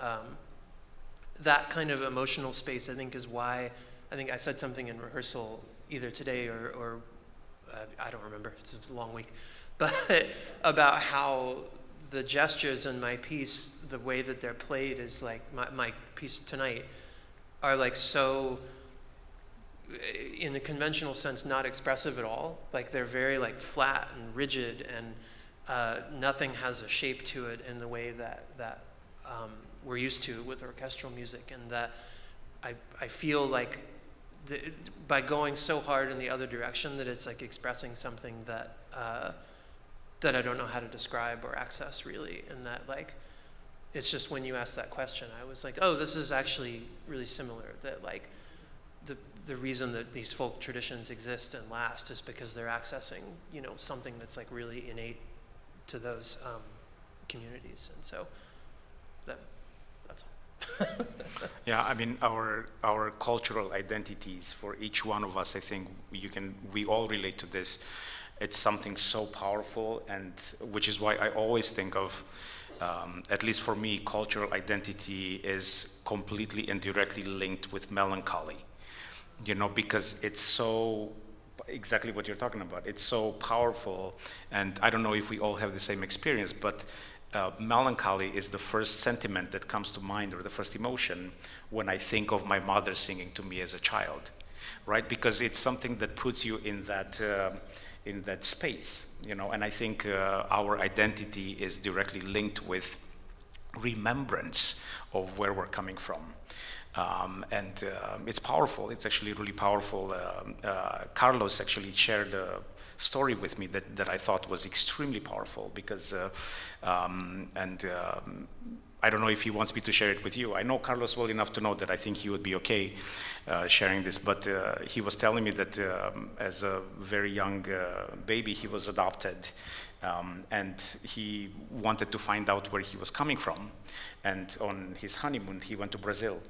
that kind of emotional space, I think, is why I think I said something in rehearsal either today or I don't remember, it's a long week, but about how the gestures in my piece, the way that they're played is like, my piece tonight, are like so, in a conventional sense, not expressive at all. Like they're very like flat and rigid, and nothing has a shape to it in the way that we're used to with orchestral music, and that I feel like by going so hard in the other direction that it's like expressing something that that I don't know how to describe or access really, and that like it's just when you asked that question, I was like, oh, this is actually really similar. That like the reason that these folk traditions exist and last is because they're accessing, you know, something that's like really innate to those communities, and so that's all. Yeah, I mean, our cultural identities for each one of us, I think we all relate to this. It's something so powerful, and which is why I always think of, at least for me, cultural identity is completely and directly linked with melancholy, you know, because it's so, exactly what you're talking about, it's so powerful. And I don't know if we all have the same experience, but melancholy is the first sentiment that comes to mind, or the first emotion, when I think of my mother singing to me as a child, right? Because it's something that puts you in that in that space, you know. And I think our identity is directly linked with remembrance of where we're coming from. And it's powerful. It's actually really powerful. Carlos actually shared a story with me that I thought was extremely powerful because, I don't know if he wants me to share it with you. I know Carlos well enough to know that I think he would be okay sharing this, but he was telling me that as a very young baby, he was adopted. And he wanted to find out where he was coming from. And on his honeymoon, he went to Brazil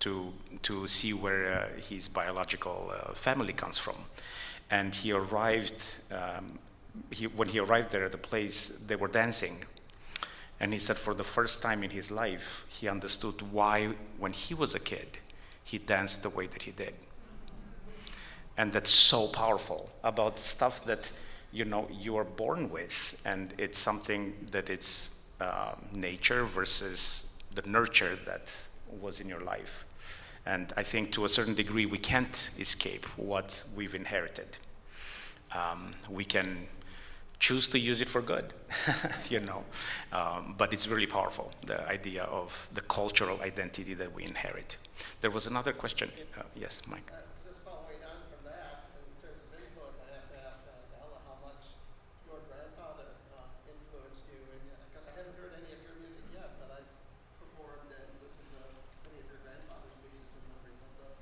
to see where his biological family comes from. And he arrived, when he arrived there at the place, they were dancing. And he said for the first time in his life, he understood why, when he was a kid, he danced the way that he did. And that's so powerful about stuff that, you know, you are born with, and it's something that it's nature versus the nurture that was in your life. And I think to a certain degree, we can't escape what we've inherited. We can choose to use it for good, you know, but it's really powerful, the idea of the cultural identity that we inherit. There was another question. Yes, Mike. Just following on from that, in terms of influence, I have to ask Ella how much your grandfather influenced you, because I haven't heard any of your music yet, but I've performed and listened to many of your grandfather's pieces and wondering what the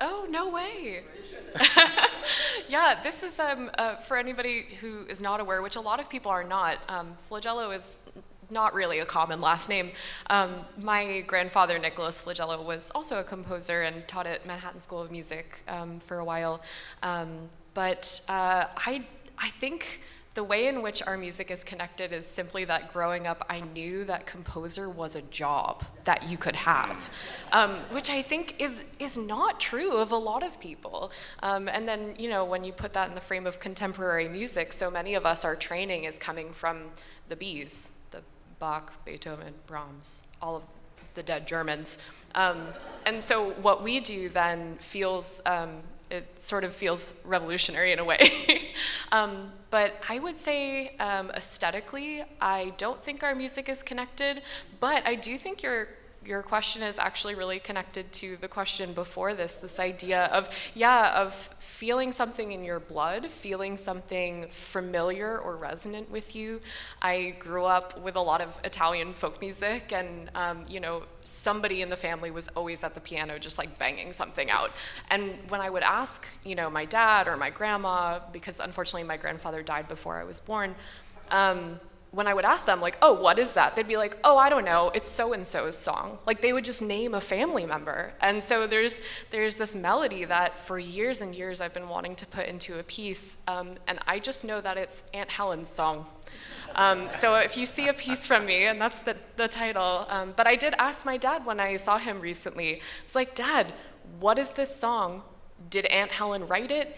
Oh, no way. inspiration. Yeah, this is, for anybody who is not aware, which a lot of people are not, Flagello is not really a common last name. My grandfather, Nicholas Flagello, was also a composer and taught at Manhattan School of Music for a while. But I think the way in which our music is connected is simply that growing up, I knew that composer was a job that you could have, which I think is not true of a lot of people. And then, you know, when you put that in the frame of contemporary music, so many of us, our training is coming from the Bs, the Bach, Beethoven, Brahms, all of the dead Germans. And so what we do then feels, it sort of feels revolutionary in a way. But I would say aesthetically, I don't think our music is connected, but I do think your question is actually really connected to the question before this idea of feeling something in your blood, feeling something familiar or resonant with you. I grew up with a lot of Italian folk music, and you know, somebody in the family was always at the piano just like banging something out. And when I would ask, you know, my dad or my grandma, because unfortunately my grandfather died before I was born, when I would ask them, like, oh, what is that? They'd be like, oh, I don't know, it's so-and-so's song. Like, they would just name a family member. And so there's this melody that for years and years I've been wanting to put into a piece, and I just know that it's Aunt Helen's song. So if you see a piece from me, and that's the title, but I did ask my dad when I saw him recently, I was like, Dad, what is this song? Did Aunt Helen write it?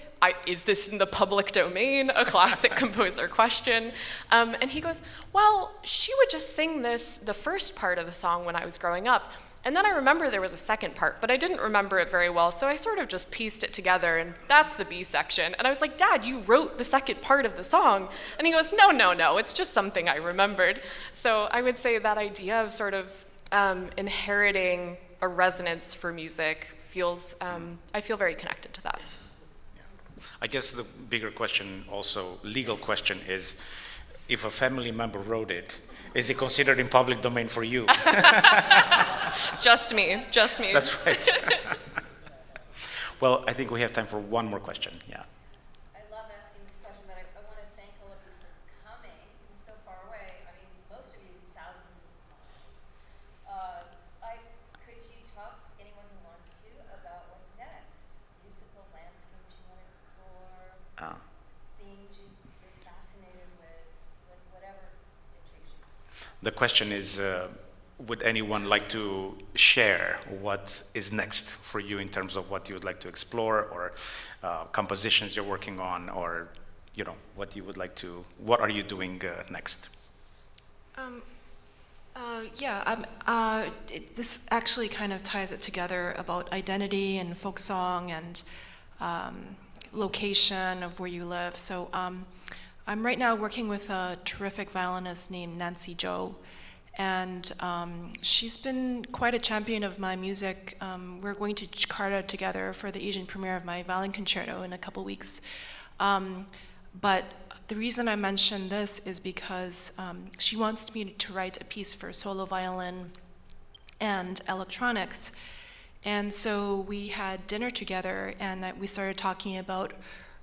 Is this in the public domain? A classic composer question. And he goes, well, she would just sing the first part of the song when I was growing up. And then I remember there was a second part, but I didn't remember it very well, so I sort of just pieced it together, and that's the B section. And I was like, Dad, you wrote the second part of the song. And he goes, no, it's just something I remembered. So I would say that idea of sort of inheriting a resonance for music feels, I feel very connected to that. I guess the bigger question, also legal question, is if a family member wrote it, is it considered in public domain for you? Just me. That's right. Well, I think we have time for one more question. Yeah. I love asking this question, but I want to thank all of you for coming from so far away. I mean, most of you thousands of miles. Could you talk, anyone who wants to, about what's next? Musical landscapes you want to explore, themes you're fascinated with, whatever intrigues you. The question is, would anyone like to share what is next for you in terms of what you would like to explore, or compositions you're working on, or you know, what are you doing next? This actually kind of ties it together about identity and folk song and location of where you live. So I'm right now working with a terrific violinist named Nancy Zhou, and she's been quite a champion of my music. We're going to Jakarta together for the Asian premiere of my violin concerto in a couple weeks. But the reason I mention this is because she wants me to write a piece for solo violin and electronics. And so we had dinner together, and we started talking about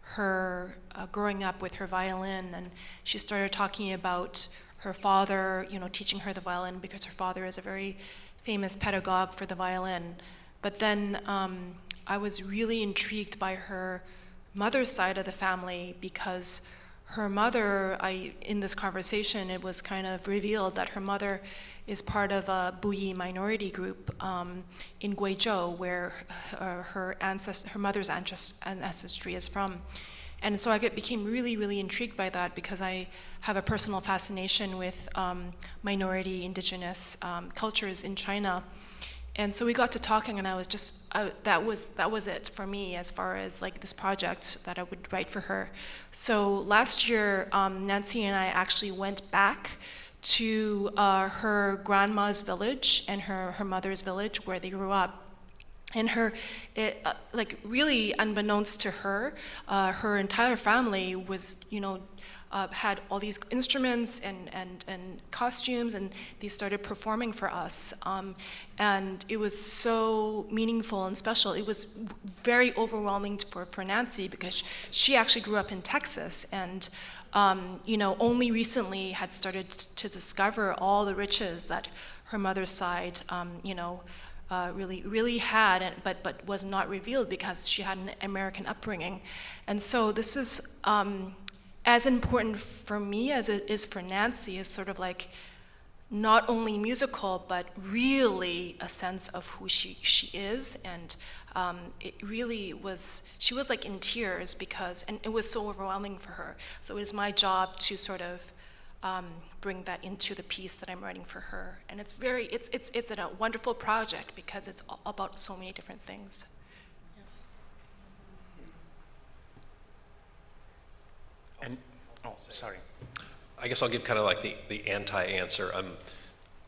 her growing up with her violin, and she started talking about her father, teaching her the violin because her father is a very famous pedagogue for the violin. But then I was really intrigued by her mother's side of the family, because her mother, in this conversation, it was kind of revealed that her mother is part of a Buyi minority group in Guizhou, where her mother's ancestry is from. And so I became really, really intrigued by that, because I have a personal fascination with minority, indigenous cultures in China. And so we got to talking, and I was just, that was it for me as far as like this project that I would write for her. So last year, Nancy and I actually went back to her grandma's village and her mother's village where they grew up. And really unbeknownst to her, her entire family was, had all these instruments and costumes, and they started performing for us. And it was so meaningful and special. It was very overwhelming for Nancy, because she actually grew up in Texas, and only recently had started to discover all the riches that her mother's side, really had, but was not revealed because she had an American upbringing. And so this is as important for me as it is for Nancy, is sort of like not only musical, but really a sense of who she is. And it really was, she was like in tears and it was so overwhelming for her. So it is my job to sort of bring that into the piece that I'm writing for her. And it's a wonderful project because it's about so many different things. And, sorry. I guess I'll give kind of like the anti-answer. I'm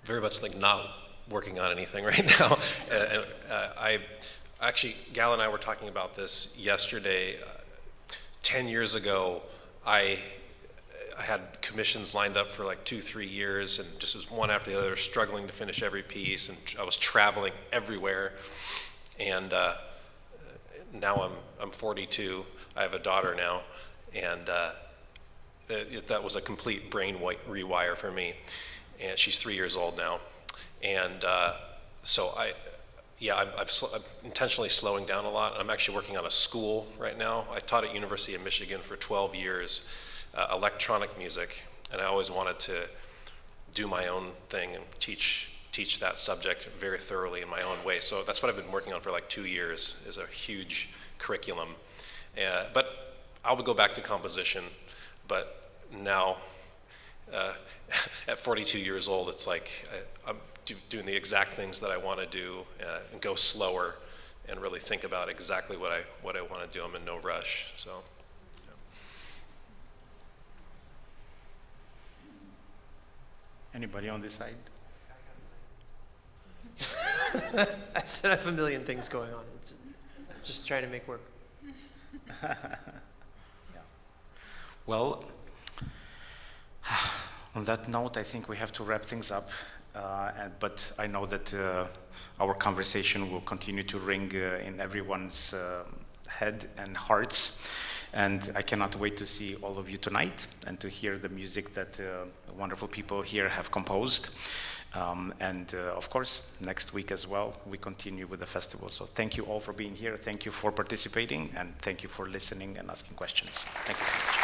very much like not working on anything right now. I actually, Gal and I were talking about this yesterday. 10 years ago, I had commissions lined up for like 2-3 years, and just was one after the other, struggling to finish every piece, and I was traveling everywhere. And now I'm 42. I have a daughter now, and that was a complete brain rewire for me. And she's 3 years old now, and so I'm intentionally slowing down a lot. I'm actually working on a school right now. I taught at University of Michigan for 12 years, electronic music, and I always wanted to do my own thing and teach that subject very thoroughly in my own way. So that's what I've been working on for like 2 years, is a huge curriculum. But I would go back to composition, but now at 42 years old, it's like I'm doing the exact things that I want to do, and go slower and really think about exactly what I want to do. I'm in no rush. So. Anybody on this side? I said I have a million things going on. It's just trying to make work. Yeah. Well, on that note, I think we have to wrap things up. But I know that our conversation will continue to ring in everyone's head and hearts. And I cannot wait to see all of you tonight and to hear the music that wonderful people here have composed. Of course, next week as well, we continue with the festival. So thank you all for being here. Thank you for participating, and thank you for listening and asking questions. Thank you so much.